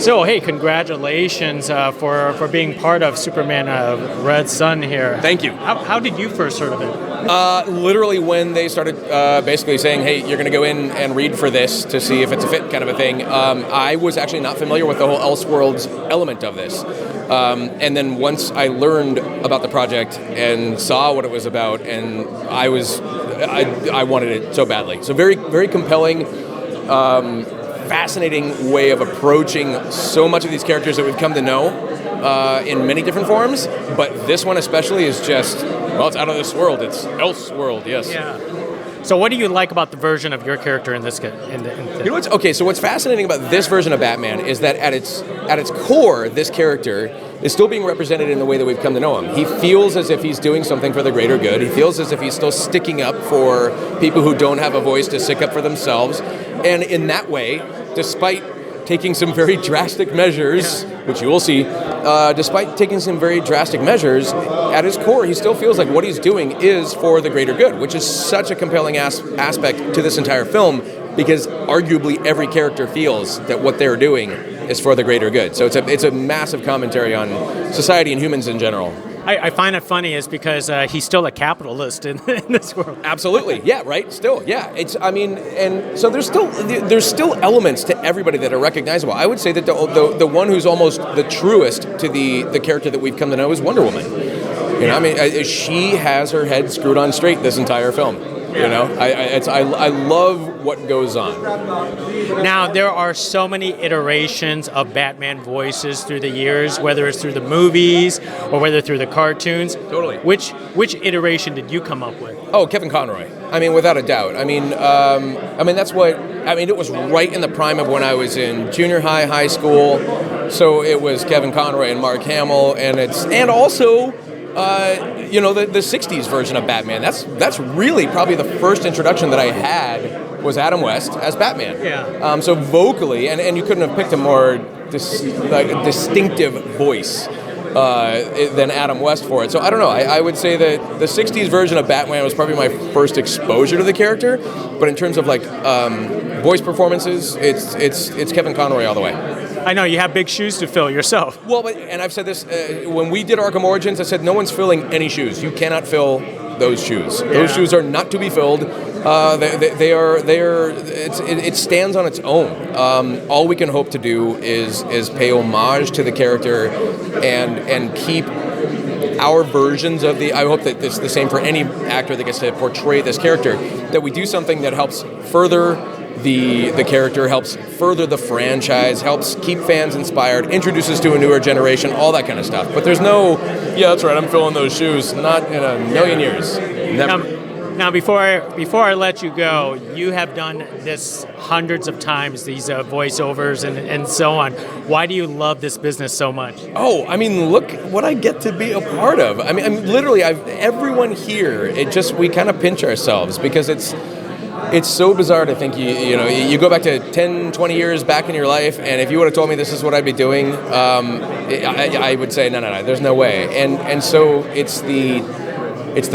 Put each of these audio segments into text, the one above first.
So, hey, congratulations for being part of Superman Red Son here. Thank you. How did you first heard of it? Literally when they started basically saying, hey, you're going to go in and read for this to see if it's a fit kind of a thing, I was actually not familiar with the whole Elseworlds element of this. And then once I learned about the project and saw what it was about, and I wanted it so badly. So very, very compelling, fascinating way of approaching so much of these characters that we've come to know in many different forms. But this one especially is just, well, it's out of this world. It's Elseworld, yes. Yeah. So what do you like about the version of your character in this? So what's fascinating about this version of Batman is that at its core, this character is still being represented in the way that we've come to know him. He feels as if he's doing something for the greater good. He feels as if he's still sticking up for people who don't have a voice to stick up for themselves. And in that way, despite taking some very drastic measures, which you will see, despite taking some very drastic measures, at his core, he still feels like what he's doing is for the greater good, which is such a compelling aspect to this entire film, because arguably every character feels that what they're doing is for the greater good. So it's a massive commentary on society and humans in general. I find it funny is because he's still a capitalist in this world. Absolutely, yeah, right. Still, yeah. And so there's still elements to everybody that are recognizable. I would say that the one who's almost the truest to the character that we've come to know is Wonder Woman. You know, I mean, she has her head screwed on straight this entire film. You know, I love what goes on. Now, there are so many iterations of Batman voices through the years, whether it's through the movies or whether through the cartoons. Totally. Which iteration did you come up with? Oh, Kevin Conroy. I mean, without a doubt. I mean, it was right in the prime of when I was in junior high, high school. So it was Kevin Conroy and Mark Hamill, and also the 60s version of Batman. That's really probably the first introduction that I had was Adam West as Batman. Yeah. So vocally, and you couldn't have picked a more distinctive voice than Adam West for it. So I don't know. I would say that the 60s version of Batman was probably my first exposure to the character. But in terms of voice performances, it's Kevin Conroy all the way. I know, you have big shoes to fill yourself. Well, and I've said this, when we did Arkham Origins, I said no one's filling any shoes. You cannot fill those shoes. Yeah. Those shoes are not to be filled. It stands on its own. All we can hope to do is pay homage to the character and keep our versions of I hope that it's the same for any actor that gets to portray this character, that we do something that helps further the character, helps further the franchise, helps keep fans inspired, introduces to a newer generation, all that kind of stuff. But there's no, yeah, that's right, I'm filling those shoes. Not in a million years. Never. Now, before I let you go, you have done this hundreds of times, these voiceovers and so on. Why do you love this business so much? Oh, I mean, look what I get to be a part of. I mean, literally, everyone here, we kind of pinch ourselves because it's so bizarre to think you go back to 10, 20 years back in your life, and if you would have told me this is what I'd be doing, I would say, no, there's no way. And so it's the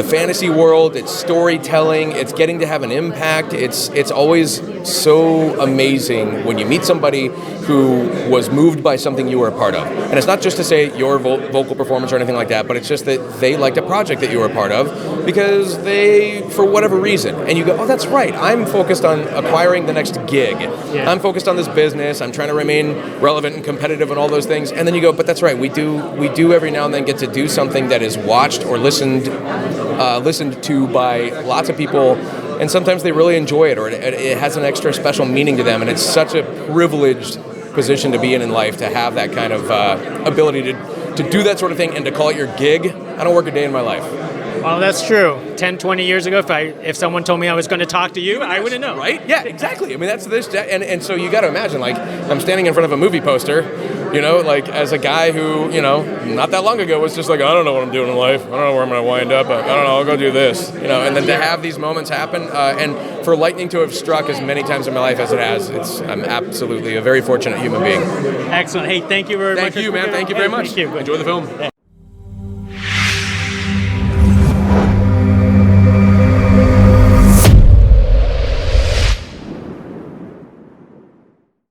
fantasy world, it's storytelling, it's getting to have an impact. It's always so amazing when you meet somebody who was moved by something you were a part of. And it's not just to say your vocal performance or anything like that, but it's just that they liked a project that you were a part of because they, for whatever reason, and you go, oh, that's right, I'm focused on acquiring the next gig. Yeah. I'm focused on this business, I'm trying to remain relevant and competitive and all those things. And then you go, but that's right, we do every now and then get to do something that is watched or listened to by lots of people, and sometimes they really enjoy it, or it has an extra special meaning to them, and it's such a privileged position to be in life to have that kind of ability to do that sort of thing and to call it your gig. I don't work a day in my life. Well, that's true. 10, 20 years ago, if someone told me I was going to talk to you, I wouldn't know. Right? Yeah, exactly. I mean, that's this, and so you got to imagine, I'm standing in front of a movie poster, as a guy who, not that long ago was just like, I don't know what I'm doing in life. I don't know where I'm going to wind up. I don't know. I'll go do this. And then to have these moments happen, and for lightning to have struck as many times in my life as it has, I'm absolutely a very fortunate human being. Excellent. Hey, thank you very much. Thank you, man. Thank you very much. Thank you. Enjoy the film.